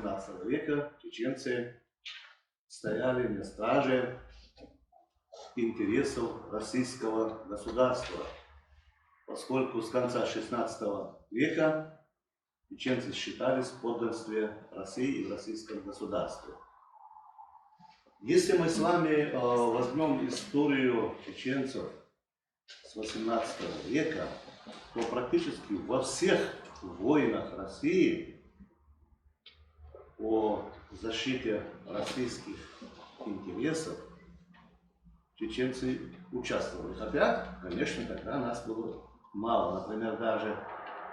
XVII века чеченцы стояли на страже интересов российского государства, поскольку с конца XVI века чеченцы считались в подданстве России и в российском государстве. Если мы с вами возьмем историю чеченцев с XVIII века, то практически во всех войнах России о защите российских интересов чеченцы участвовали. Хотя, конечно, тогда нас было мало. Например, даже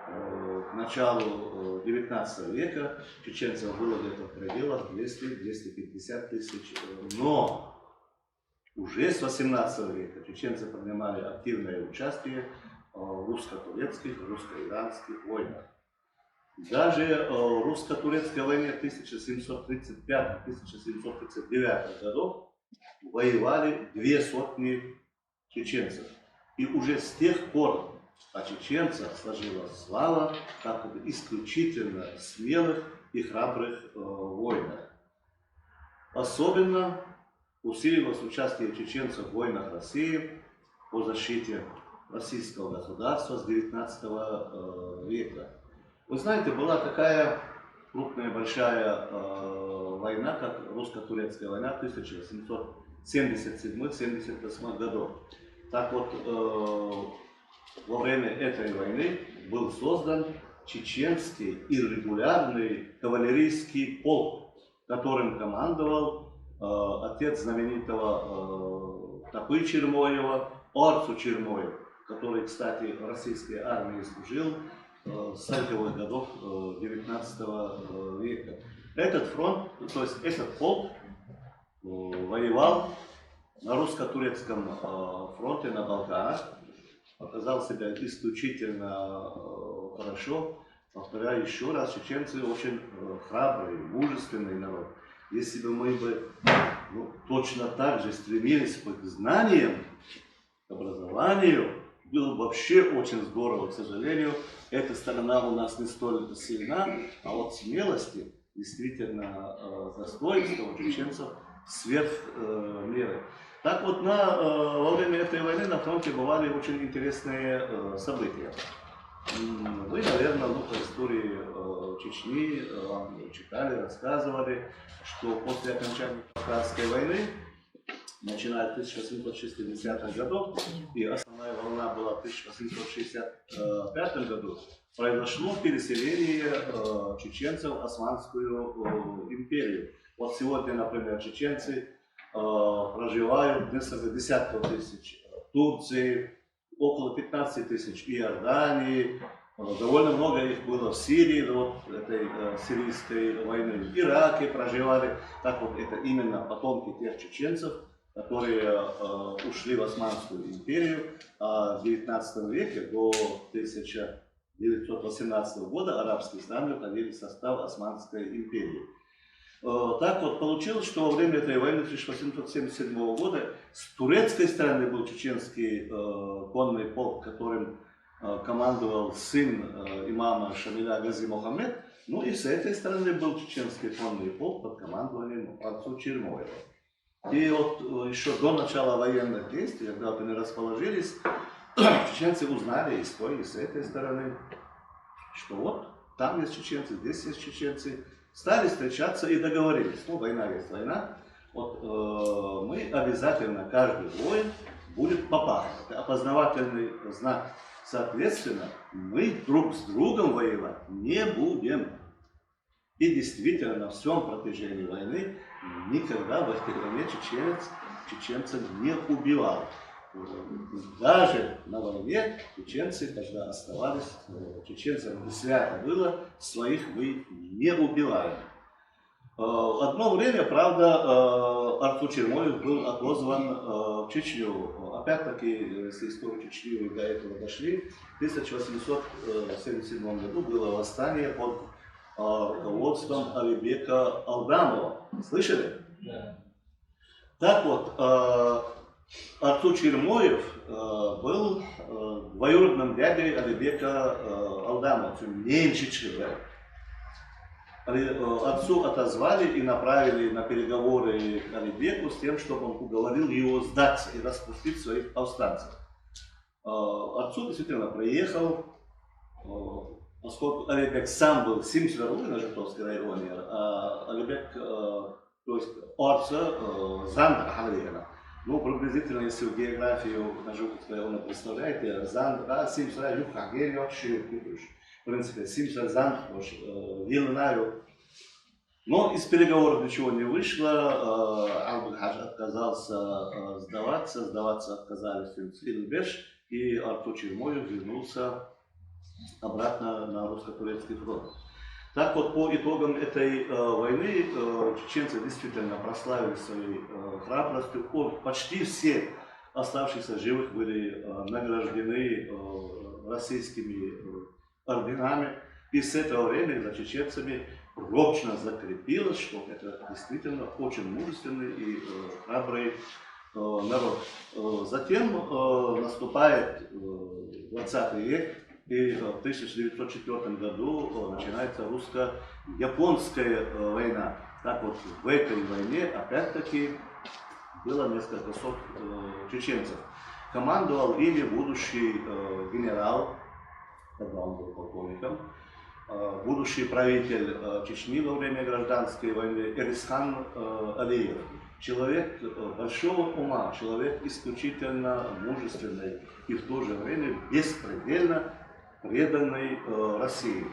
к началу XIX века чеченцев было где-то в пределах 200-250 тысяч. Но уже с XVIII века чеченцы принимали активное участие в русско-турецких, русско-иранских войнах. Даже в русско-турецкой войне 1735-1739 годов воевали 200 чеченцев. И уже с тех пор о чеченцах сложилась слава как исключительно смелых и храбрых воинах. Особенно усилилось участие чеченцев в войнах России по защите российского государства с XIX века. Вы знаете, была такая крупная, большая война, как русско-турецкая война 1877-78 годов. Так вот, во время этой войны был создан чеченский иррегулярный кавалерийский полк, которым командовал отец знаменитого Топы Чермоева, Орцу Чермоев, который, кстати, в российской армии служил с 40-х годов XIX века. Этот фронт, то есть этот полк воевал на русско-турецком фронте на Балканах, показал себя исключительно хорошо. Повторяю еще раз, чеченцы очень храбрый, мужественный народ. Если бы мы точно так же стремились к знаниям, к образованию, было бы вообще очень здорово. К сожалению, эта сторона у нас не столь сильна, а вот смелости, действительно достоинства у чеченцев сверх меры. Так вот, во время этой войны на фронте бывали очень интересные события. Вы, наверное, по истории Чечни вам читали, рассказывали, что после окончания Кавказской войны, начиная с 1860-х годов, и основная волна была в 1865 году, произошло переселение чеченцев в Османскую империю. Вот сегодня, например, чеченцы проживают несколько десятков тысяч в Турции, около 15 тысяч в Иордании, довольно много их было в Сирии, вот этой сирийской войны, в Ираке проживали. Так вот, это именно потомки тех чеченцев, которые ушли в Османскую империю, а в 19 веке до 1918 года арабские страны входили в состав Османской империи. Так вот получилось, что во время этой войны 1877 года с турецкой стороны был чеченский конный полк, которым командовал сын имама Шамиля Гази Мухаммед, ну и с этой стороны был чеченский конный полк под командованием Орцу Чермоева. И вот еще до начала военных действий, когда вот они расположились, чеченцы узнали из той и с этой стороны, что вот там есть чеченцы, здесь есть чеченцы. Стали встречаться и договорились, война есть война, вот мы обязательно, каждый воин будет попахать, это опознавательный знак. Соответственно, мы друг с другом воевать не будем. И действительно, на всем протяжении войны никогда в этой войне чеченцев не убивал. Даже на войне чеченцы, когда оставались, чеченцам свято было, своих вы не убиваем. Одно время, правда, Орцу Чермоев был отозван в Чечню. Опять-таки, если историю Чечни вы до этого дошли, в 1877 году было восстание под руководством Алибека Алдамова. Слышали? Да. Так вот, Орцу Чермоев был двоюродным дядей Алибека Алдамова, меньше человек. Отцу отозвали и направили на переговоры к Алибеку с тем, чтобы он уговорил его сдаться и распустить своих повстанцев. Отцу действительно приехал, поскольку Алибек сам был Симсверлы на Житомской районе, а Алибек, то есть отца Занд Ахалиена. Ну, приблизительно, если в географию на Житомской районе представляете, Занд, Симсверлы, Юхагель, в принципе, Симсверлы, Занд, Вилнаю. Но из переговоров ничего не вышло, Албуль-Хадж отказался сдаваться отказались Симсверлы, и Артур Чермоев вернулся обратно на русско-турецкий фронт. Так вот, по итогам этой войны чеченцы действительно прославили своей храбростью. Почти все оставшиеся живых были награждены российскими орденами. И с этого времени за чеченцами прочно закрепилось, что это действительно очень мужественный и храбрый народ. Затем наступает 20 век, и в 1904 году начинается русско-японская война. Так вот, в этой войне опять-таки было несколько сот чеченцев. Командовал ими будущий генерал, когда он был полковником, будущий правитель Чечни во время гражданской войны Эрисхан Алиев. Человек большого ума, человек исключительно мужественный и в то же время беспредельно преданный России.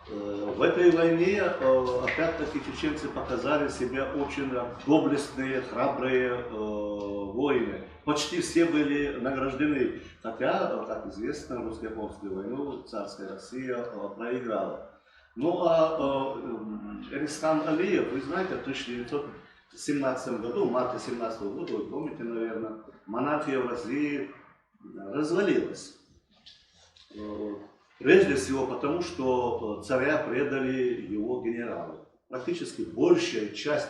В этой войне, опять-таки, чеченцы показали себя очень доблестные, храбрые воины. Почти все были награждены, хотя, как известно, русско-японскую войну царская Россия проиграла. Ну а Эрисхан Алиев, вы знаете, в 1917 году, в марте 1917 года, вы помните, наверное, монархия в России развалилась. Прежде всего потому, что царя предали его генералы. Практически большая часть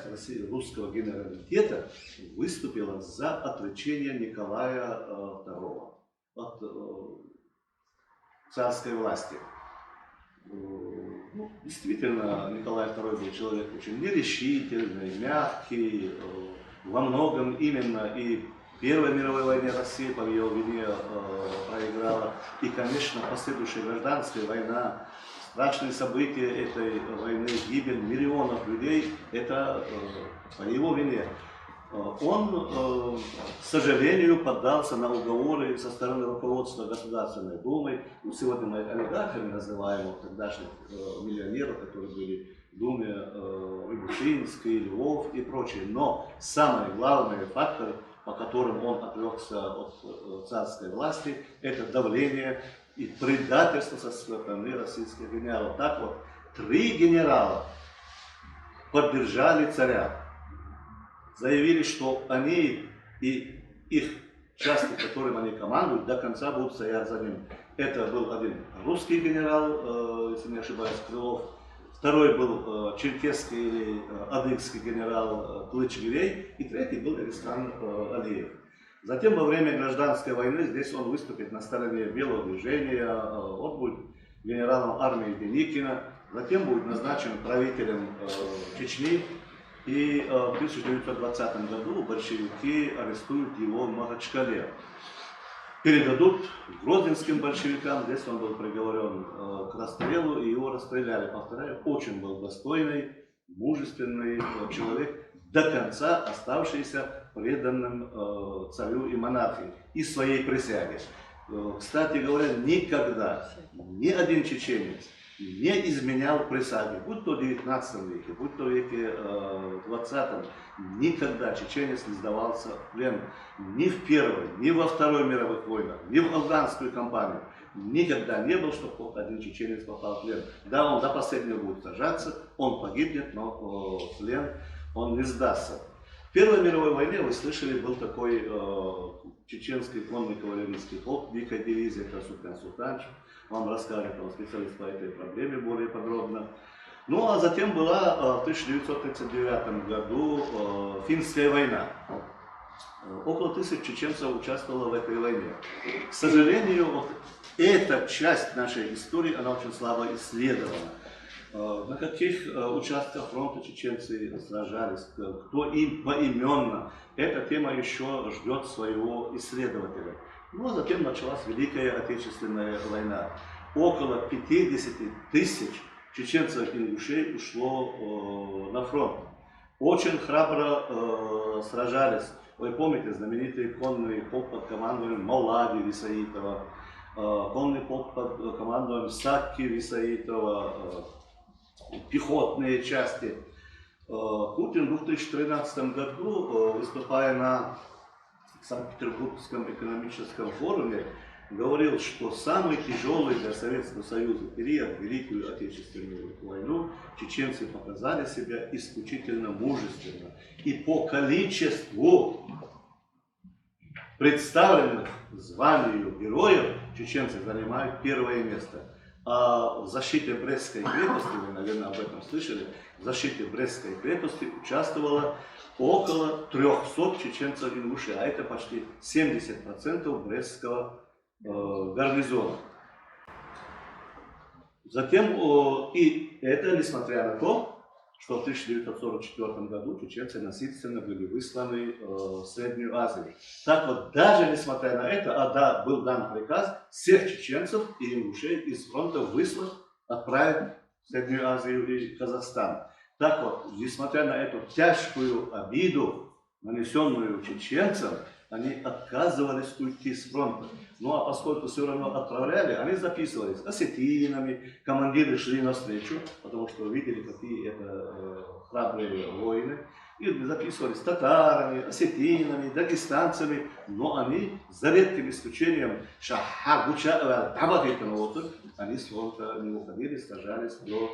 русского генералитета выступила за отречение Николая II от царской власти. Ну, действительно, Николай II был человек очень нерешительный, мягкий, во многом именно и в Первой мировой войне Россия по его вине проиграла. И, конечно, последующая гражданская война, страшные события этой войны, гибель миллионов людей, это по его вине. Он, к сожалению, поддался на уговоры со стороны руководства Государственной Думы. Сегодня мы олигархами называем тогдашних миллионеров, которые были в Думе, Выбушинский, Львов и прочие. Но самый главный фактор, по которым он отрекся от царской власти, это давление и предательство со стороны российских генералов. Так вот, 3 генерала поддержали царя. Заявили, что они и их части, которым они командуют, до конца будут стоять за ним. Это был один русский генерал, если не ошибаюсь, Крылов. Второй был черкесский или адыгский генерал Клыч-Гирей. И третий был Эрисхан Алиев. Затем во время гражданской войны здесь он выступит на стороне белого движения. Он будет генералом армии Деникина. Затем будет назначен правителем Чечни. И в 1920 году большевики арестуют его в Махачкале. Передадут грозненским большевикам, здесь он был приговорен к расстрелу, и его расстреляли. Повторяю, очень был достойный, мужественный человек, до конца оставшийся преданным царю и монархии и своей присяге. Кстати говоря, никогда ни один чеченец не изменял присяги, будь то в 19 веке, будь то в веке 20, никогда чеченец не сдавался в плен ни в Первой, ни во Второй мировых войнах, ни в афганскую кампанию. Никогда не был, чтобы один чеченец попал в плен. Да, он до последнего будет сражаться, он погибнет, но в плен он не сдастся. В Первой мировой войне, вы слышали, был такой чеченский конный кавалерийский полк, дикая дивизия, это Султан Султанович. Вам расскажет, он специалист по этой проблеме более подробно. Ну а затем была в 1939 году финская война. Около 1000 чеченцев участвовало в этой войне. К сожалению, вот эта часть нашей истории, она очень слабо исследована. на каких участках фронта чеченцы сражались, кто им поименно. Эта тема еще ждет своего исследователя. Ну а затем началась Великая Отечественная война. Около 50 тысяч чеченцев и ингушей ушло на фронт. Очень храбро сражались. Вы помните знаменитый конный полк под командованием Маулади Висаитова, конный полк под командованием Сакки Висаитова, пехотные части. Путин в 2013 году, выступая на Санкт-Петербургском экономическом форуме, говорил, что самый тяжелый для Советского Союза период, Великую Отечественную войну, чеченцы показали себя исключительно мужественно. И по количеству представленных званию героев чеченцы занимают первое место. А в защите Брестской крепости, вы, наверное, об этом слышали, в защите Брестской крепости участвовало около 300 чеченцев и ингушей, а это почти 70% Брестского гарнизона. Затем, и это несмотря на то, что в 1944 году чеченцы насильственно были высланы в Среднюю Азию. Так вот, даже несмотря на это, был дан приказ всех чеченцев и ингушей из фронта выслать, отправить в Среднюю Азию и Казахстан. Так вот, несмотря на эту тяжкую обиду, нанесенную чеченцам, они отказывались уйти с фронта. Ну а поскольку все равно отправляли, они записывались осетинами, командиры шли навстречу, потому что видели, какие это храбрые воины, и записывались татарами, осетинами, дагестанцами, но они, за редким исключением, они с фронта не уходили, сражались до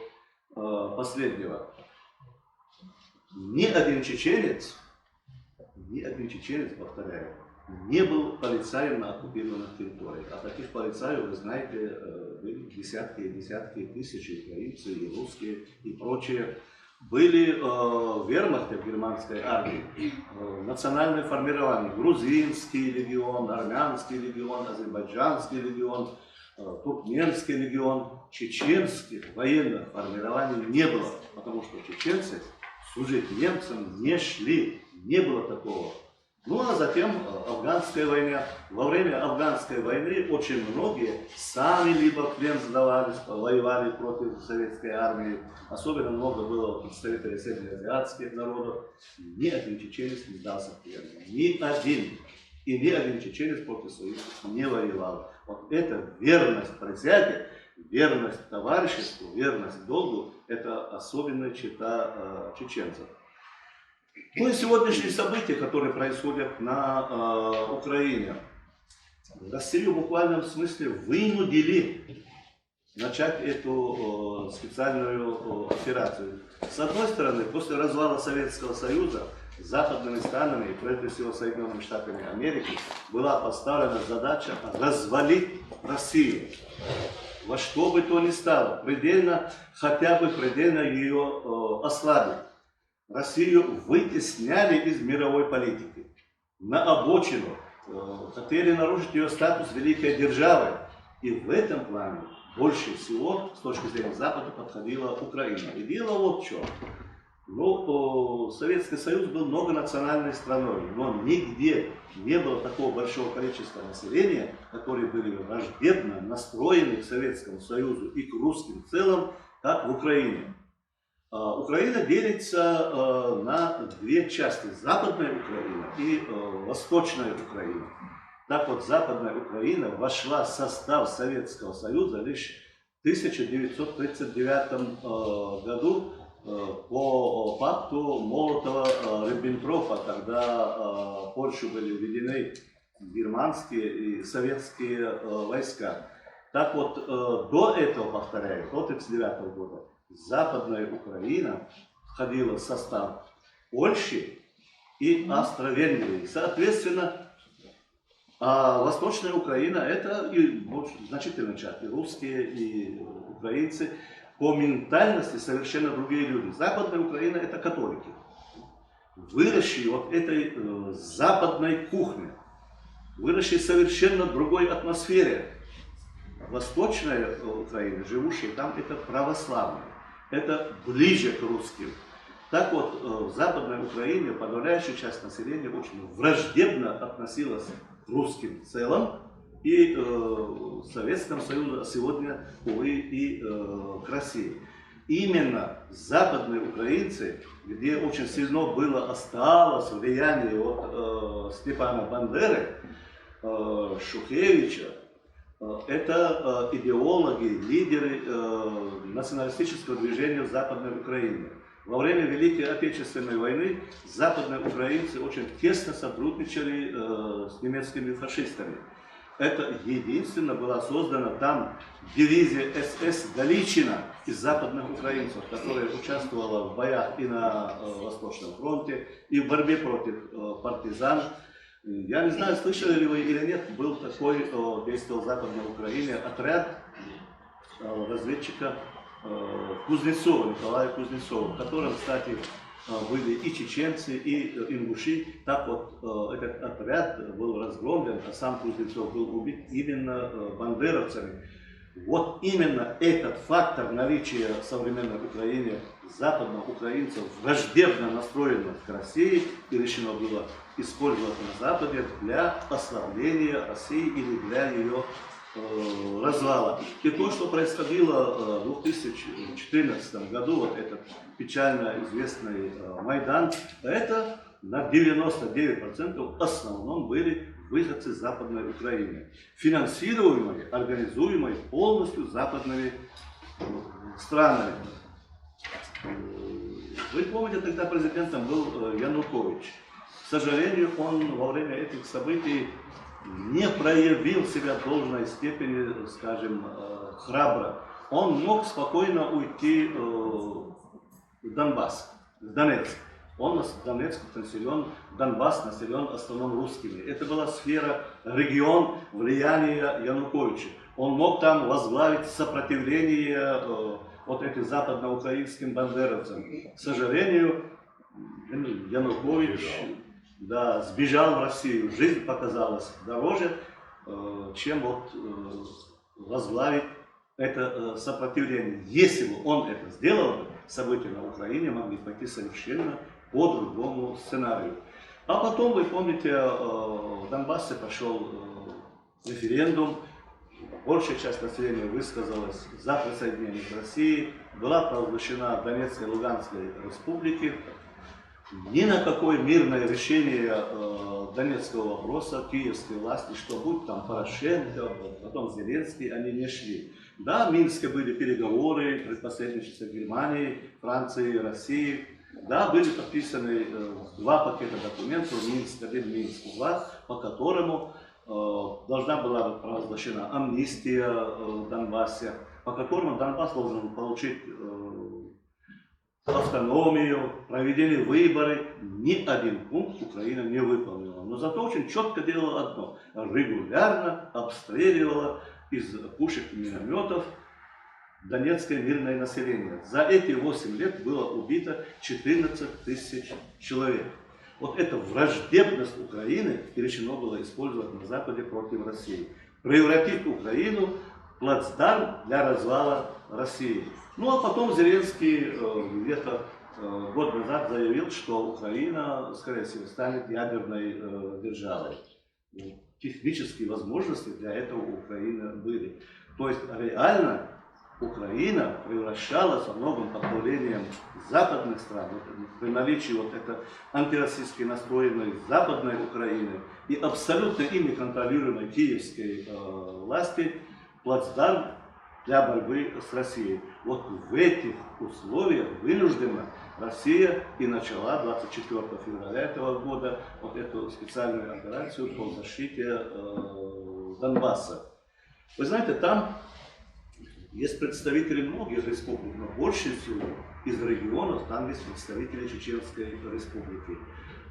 последнего. Ни один чеченец, повторяю, не был полицаем на оккупированных территориях. А таких полицаев, вы знаете, были десятки и десятки тысяч, и украинцы, и русские, и прочие. Были в вермахте, в германской армии, национальные формирования. Грузинский легион, армянский легион, азербайджанский легион, туркменский легион. Чеченских военных формирований не было, потому что чеченцы служить немцам не шли. Не было такого. Ну а затем афганская война. Во время афганской войны очень многие сами либо в плен сдавались, воевали против советской армии. Особенно много было представителей среднеазиатских народов. Ни один чеченец не сдался в плен. Ни один. И ни один чеченец против своих не воевал. Вот это верность присяге, верность товариществу, верность долгу, это особенная черта чеченцев. Ну и сегодняшние события, которые происходят на Украине, Россию в буквальном смысле вынудили начать эту специальную операцию. С одной стороны, после развала Советского Союза западными странами, прежде всего Соединенными Штатами Америки, была поставлена задача развалить Россию. Во что бы то ни стало, хотя бы предельно ее ослабить. Россию вытесняли из мировой политики на обочину, хотели нарушить ее статус великой державы. И в этом плане больше всего, с точки зрения Запада, подходила Украина. И дело вот в чем. Ну, Советский Союз был многонациональной страной, но нигде не было такого большого количества населения, которые были враждебно настроены к Советскому Союзу и к русским в целом, как в Украине. Украина делится на две части: Западная Украина и Восточная Украина. Так вот, Западная Украина вошла в состав Советского Союза лишь в 1939 году по пакту Молотова-Риббентропа, когда в Польшу были введены германские и советские войска. Так вот, до этого, повторяю, до 1939 года, Западная Украина входила в состав Польши и Австро-Венгрии. Соответственно, Восточная Украина — это и значительная часть, и русские, и украинцы. По ментальности совершенно другие люди. Западная Украина — это католики, выросшие вот этой западной кухне, выросшие в совершенно другой атмосфере. Восточная Украина, живущие там, это православные. это ближе к русским. Так вот, в Западной Украине подавляющая часть населения очень враждебно относилась к русским в целом, и в Советском Союзе, а сегодня, увы, и к России. Именно западные украинцы, где очень сильно осталось влияние от Степана Бандеры, Шухевича, это идеологи, лидеры националистического движения в Западной Украине. Во время Великой Отечественной войны западные украинцы очень тесно сотрудничали с немецкими фашистами. Это единственно была создана там дивизия СС Галичина из западных украинцев, которая участвовала в боях и на Восточном фронте, и в борьбе против партизан. Я не знаю, слышали ли вы или нет, был такой, действовал в Западной Украине отряд разведчика Кузнецова, Николая Кузнецова, в котором, кстати, были и чеченцы, и ингуши. Так вот, этот отряд был разгромлен, а сам Кузнецов был убит именно бандеровцами. Вот именно этот фактор наличия в современной Украине западных украинцев, враждебно настроенных к России, и решено было использовать на Западе для ослабления России или для ее развала. И то, что происходило в 2014 году, вот этот печально известный Майдан, это на 99% в основном были выходцы из Западной Украины, финансируемые, организуемые полностью западными странами. Вы помните, тогда президентом был Янукович. К сожалению, он во время этих событий не проявил себя в должной степени, скажем, храбро. Он мог спокойно уйти в Донбасс, в Донецк. Он в Донецк населен, Донбасс населен в основном русскими. Это была сфера, регион влияния Януковича. Он мог там возглавить сопротивление вот этим западноукраинским бандеровцам. К сожалению, Янукович сбежал в Россию. Жизнь показалась дороже, чем вот возглавить это сопротивление. Если бы он это сделал, события на Украине могли пойти совершенно по другому сценарию. А потом, вы помните, в Донбассе пошел референдум, большая часть населения высказалась за присоединение к России, была провозглашена Донецкая и Луганская республики. Ни на какое мирное решение донецкого вопроса киевской власти, что будь там Порошенко, потом Зеленский, они не шли. Да, в Минске были переговоры, предпоследничество Германии, Франции, России. Да, были подписаны два пакета документов, Минск-1, Минск-2, по которому должна была быть провозглашена амнистия в Донбассе, по которому Донбасс должен получить автономию, проведены выборы. Ни один пункт Украина не выполнила. Но зато очень четко делала одно. Регулярно обстреливала из пушек и минометов донецкое мирное население. За эти 8 лет было убито 14 тысяч человек. Вот эта враждебность Украины решено было использовать на Западе против России. Превратить Украину в плацдарм для развала России. Ну а потом Зеленский где-то год назад заявил, что Украина, скорее всего, станет ядерной державой. Технические возможности для этого у Украины были. То есть реально Украина превращалась во многом под давлением западных стран, при наличии вот этой антироссийски настроенной западной Украины и абсолютно ими контролируемой киевской власти, плацдарм для борьбы с Россией. Вот в этих условиях вынуждена Россия и начала 24 февраля этого года вот эту специальную операцию по защите Донбасса. Вы знаете, там есть представители многих республик, но больше всего из регионов там есть представители Чеченской республики.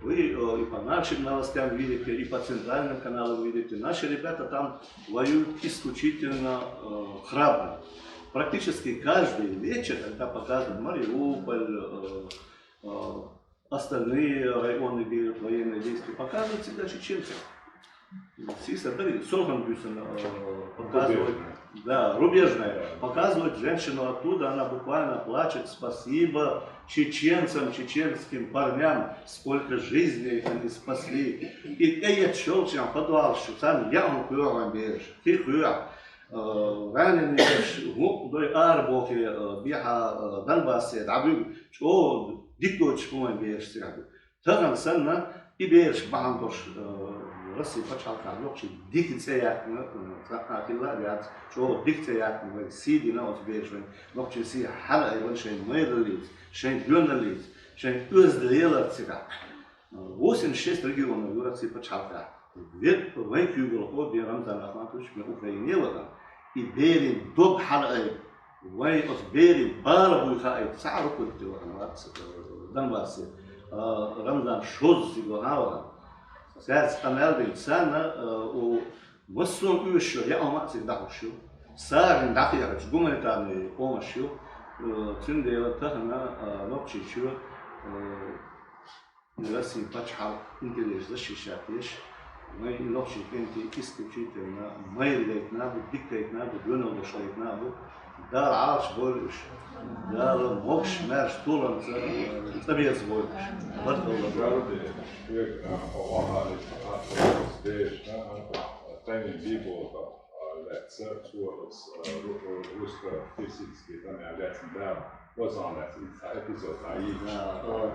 Вы и по нашим новостям видите, и по центральным каналам видите. Наши ребята там воюют исключительно храбро. Практически каждый вечер, когда показывают Мариуполь, остальные районы, где идут военные действия, показывают всегда чеченцев. Сорган показывают Да, рубежная. Показывает женщину оттуда, она буквально плачет. Спасибо чеченцам, чеченским парням, сколько жизней они спасли. И я челчам подвал, что там я он курам бежь, ты курам. раненые дой арбоки биха Донбассе, дабю, что дико чпуан бежь сяду. Таган санна и бежь бандош Россия почалка, локчи дикция, акилла ряд, что дикция, сиди на вот бежь, локчи си хала и больше мэрилит, шен гёналит, шен уздалела цика. 86 регионов в России почалка. Вет вайкюгл обе Рамзан Ахматович на Украине вода. И берин доб халай, вай от берин барабу хай, цару культива в Донбассе. Рамзан шоз зигонава. Сейчас Амелбин цана у высокую еще, я аматsi дахушу. Сарин дахияч гуманитарный помощью. Цюндела тахана нокчичу. Россия почал интерес защищать вещь. Мы лучше кенти исключительно майрдейт набу, диктейт набу, гönöldöseit набу, да алш больш, да мокш мерш туланца, табец больш. Вот это.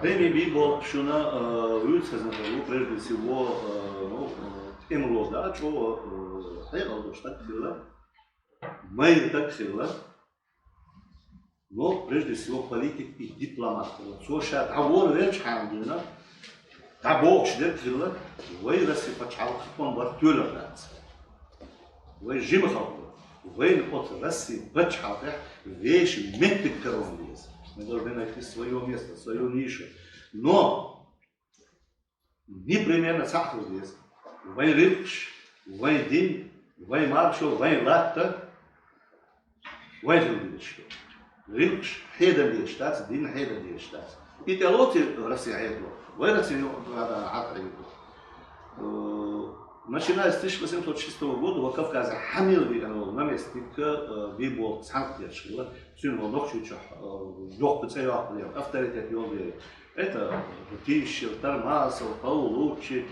Теми Бибо, шуна высказано прежде всего, эмло, да, что хайло, что так было, мы так было, но прежде всего политик и дипломат. Что сейчас говорю, речь хандина, да бог что было, вы Россия почал, он был тюлернец, вы жимахал. Войн от России бачхатых вещи метик коронлиз. Мы должны найти свое место, свою нишу. Но непременно сахар здесь. Войн рикш, войн дин, войн маршал, войн латта, войн рубидочки. Рикш хеда дештац, дин хеда дештац. И телоти Россия хедло. Войн Россия Начиная с 1806 года в Кавказе Хамилви наместник Бибо Санкт-Петербурга, сюда ночью лег поцеловал, авторитет его. Это Тищев, Тармасов, Паулучи,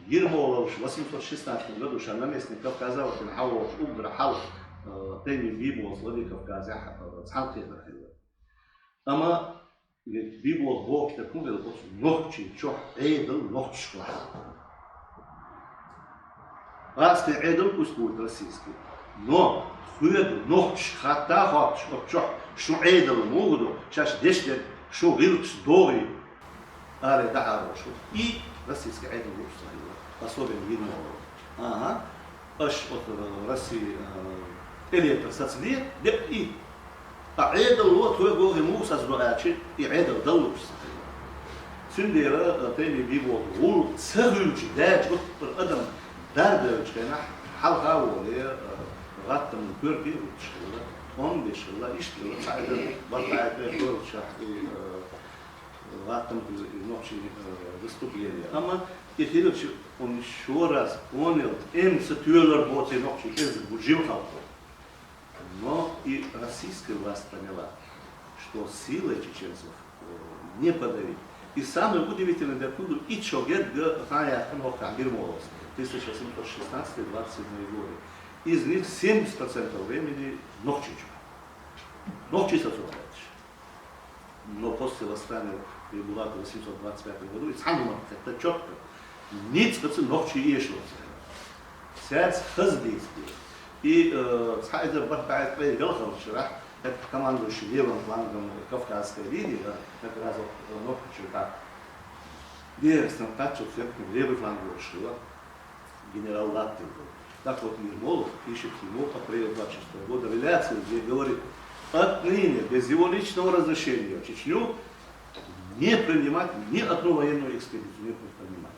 Ермолов в 1816 году, что наместник Кавказа, Хауш, Убра, Хал, Теми Бибо, Слави Кавказе, Санкт-Петербурга. Ама Бибо Бог так говорил, ночью, чё, эйдл, ночью. Аски эйдл пусть будет российский. Но хуед ночь хата хат, что эйдл могут, сейчас 10 лет, что вилкс дори, але да хорошо. И российский эйдл лучше особенно видно. Ага. Аж от России электросоцвет, и эйдл вот хуед говорит ему создавачи, и эйдл да лучше. Сюндера теми бивот, вул царюч, да, вот адам دردش كنا حلقة ولا غطت من كوربي وتشغله هم بيشغله يشتغل ساعد برضه كور شحقي غطت من النوشي выступление. Ама يخيلش он еще раз понял, ستيولر بوتي نوشي كذا بوجيم خالته. Но и российская власть поняла, что силой чеченцев не подавить. И самое удивительное для туду и чогет гая кнопка Гермолос. 1816-27 годы. Из них 70% времени Нохчичу. Нохчичу создать. Но после восстания Булата в 1825 году, и сам это четко, nic Нохчи ешло. Сядь хаздейский. И Сайдер Бахтаев Пейгалхов вчера, это командующий левым флангом Кавказской линии, как раз Нохчичу так. Где Станкачев левый фланг вышел. Генерал Латтин. Так вот Ермолов пишет ему апреля 26 года реляцию, где говорит, отныне без его личного разрешения в Чечню не принимать ни одну военную экспедицию, не принимать.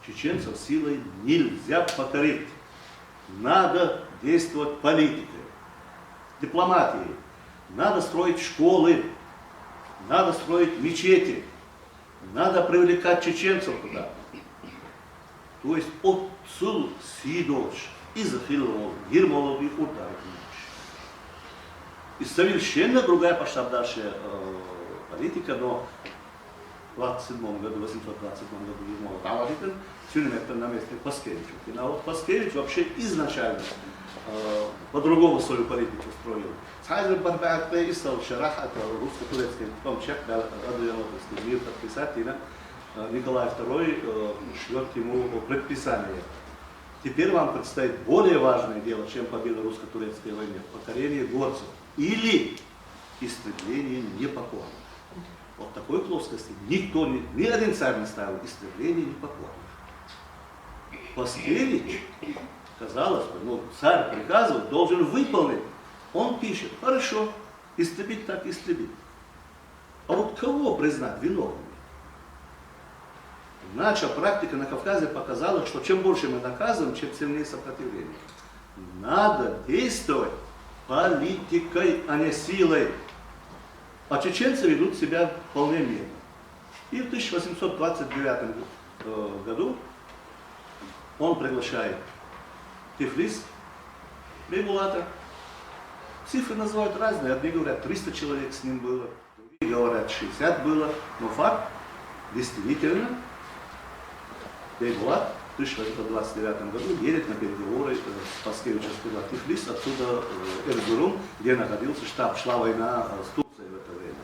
Чеченцев силой нельзя покорить. Надо действовать политикой, дипломатией. Надо строить школы, надо строить мечети, надо привлекать чеченцев туда. То есть от сил сидош и зафильмовал Ермолов и ударил. И совершенно другая масштабнейшая политика, но в 827 году Ермолов Таларитин, это наместник Паскевича. И вот Паскевич вообще изначально по-другому свою политику строил. Хайзер Барбак Пейсал, Шарах, это русско-турецкий, потом чек, Адриановский мир подписать, и Николай II шлет ему предписание. Теперь вам предстоит более важное дело, чем победа русско-турецкой войны, покорение горцев или истребление непокорных. Вот в такой плоскости никто, ни один царь не ставил истребление непокорных. Паскевич, казалось бы, царь приказывает, должен выполнить. Он пишет, хорошо, истребить так истребить. А вот кого признать виновным? Наша практика на Кавказе показала, что чем больше мы наказываем, чем сильнее сопротивление. Надо действовать политикой, а не силой. А чеченцы ведут себя вполне мирно. И в 1829 году он приглашает Тифлис, Бейбулата. Цифры называют разные. Одни говорят, 300 человек с ним было, другие говорят, 60 было. Но факт, действительно, Бейбулат в 1829 году едет на переговоры с Паскевичем в Тифлис, отсюда Эрзурум, где находился штаб, шла война с Турцией в это время.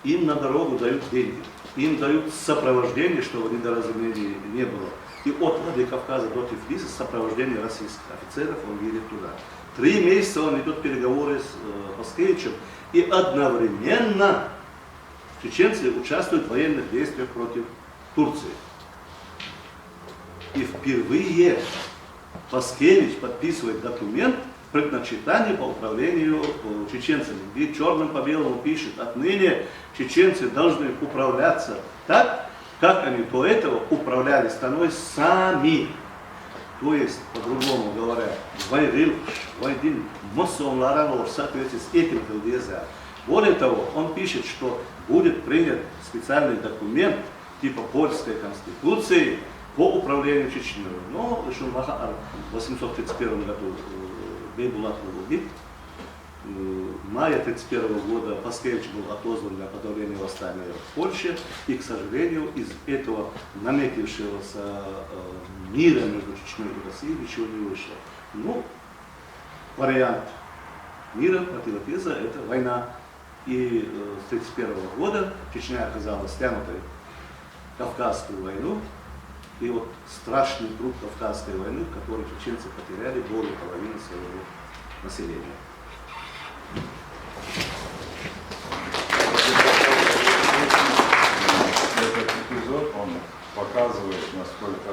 Им на дорогу дают деньги, им дают сопровождение, чтобы недоразумений не было. И от Владикавказа до Тифлиса сопровождение российских офицеров, он едет туда. 3 месяца он ведет переговоры с Паскевичем, и одновременно чеченцы участвуют в военных действиях против Турции. И впервые Паскевич подписывает документ предначертания по управлению чеченцами, где черным по белому пишет, отныне чеченцы должны управляться так, как они до этого управляли страной сами. То есть, по-другому говоря, Вайдин Моссон Ларанов в соответствии с этим КЛДЗ. Более того, он пишет, что будет принят специальный документ типа польской конституции по управлению Чечней. Но в 831 году Бейбулат был убит. В мае 1931 года Паскевич был отозван для подавления восстания в Польше. И, к сожалению, из этого наметившегося мира между Чечней и Россией ничего не вышло. Вариант мира, противотеза, это война. И с 1931 года Чечня оказалась стянутой в Кавказскую войну. И вот страшный труд Кавказской войны, в которой чеченцы потеряли более половины своего населения. Этот эпизод, он показывает, насколько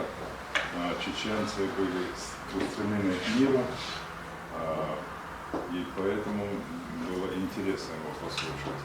чеченцы были устремлены к миру, и поэтому было интересно его послушать.